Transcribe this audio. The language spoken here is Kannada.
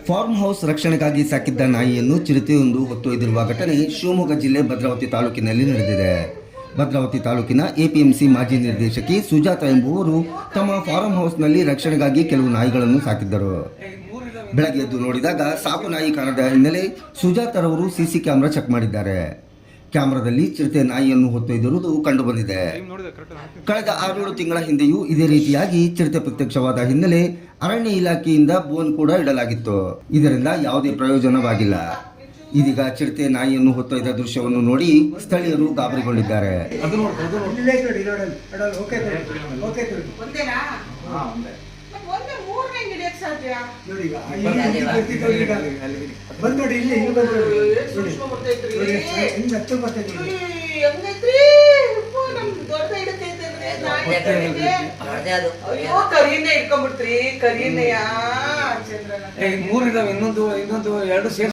ಫಾರ್ಮ್ ಹೌಸ್ ರಕ್ಷಣೆಗಾಗಿ ಸಾಕಿದ್ದ ನಾಯಿಯನ್ನು ಚಿರತೆಯೊಂದು ಹೊತ್ತೊಯ್ದಿರುವ ಘಟನೆ ಶಿವಮೊಗ್ಗ ಜಿಲ್ಲೆ ಭದ್ರಾವತಿ ತಾಲೂಕಿನಲ್ಲಿ ನಡೆದಿದೆ. ಭದ್ರಾವತಿ ತಾಲೂಕಿನ ಎಪಿಎಂಸಿ ಮಾಜಿ ನಿರ್ದೇಶಕಿ ಸುಜಾತ ಎಂಬುವರು ತಮ್ಮ ಫಾರ್ಮ್ ಹೌಸ್ನಲ್ಲಿ ರಕ್ಷಣೆಗಾಗಿ ಕೆಲವು ನಾಯಿಗಳನ್ನು ಸಾಕಿದ್ದರು. ಬೆಳಗ್ಗೆ ಎದ್ದು ನೋಡಿದಾಗ ಸಾಕು ನಾಯಿ ಕಾಣದ ಹಿನ್ನೆಲೆ ಸುಜಾತರವರು ಸಿಸಿ ಕ್ಯಾಮೆರಾ ಚೆಕ್ ಮಾಡಿದ್ದಾರೆ. ಕ್ಯಾಮೆರಾದಲ್ಲಿ ಚಿರತೆ ನಾಯಿಯನ್ನು ಹೊತ್ತೊಯ್ದಿರುವುದು ಕಂಡುಬಂದಿದೆ. ಕಳೆದ 6-7 ತಿಂಗಳ ಹಿಂದೆಯೂ ಇದೇ ರೀತಿಯಾಗಿ ಚಿರತೆ ಪ್ರತ್ಯಕ್ಷವಾದ ಹಿನ್ನೆಲೆ ಅರಣ್ಯ ಇಲಾಖೆಯಿಂದ ಬೋನ್ ಕೂಡ ಇಡಲಾಗಿತ್ತು. ಇದರಿಂದ ಯಾವುದೇ ಪ್ರಯೋಜನವಾಗಿಲ್ಲ. ಇದೀಗ ಚಿರತೆ ನಾಯಿಯನ್ನು ಹೊತ್ತೊಯ್ದ ದೃಶ್ಯವನ್ನು ನೋಡಿ ಸ್ಥಳೀಯರು ಗಾಬರಿಗೊಂಡಿದ್ದಾರೆ. ಮೂರಿದಾವೆ ಇನ್ನೊಂದು 2 ಸೇರಿ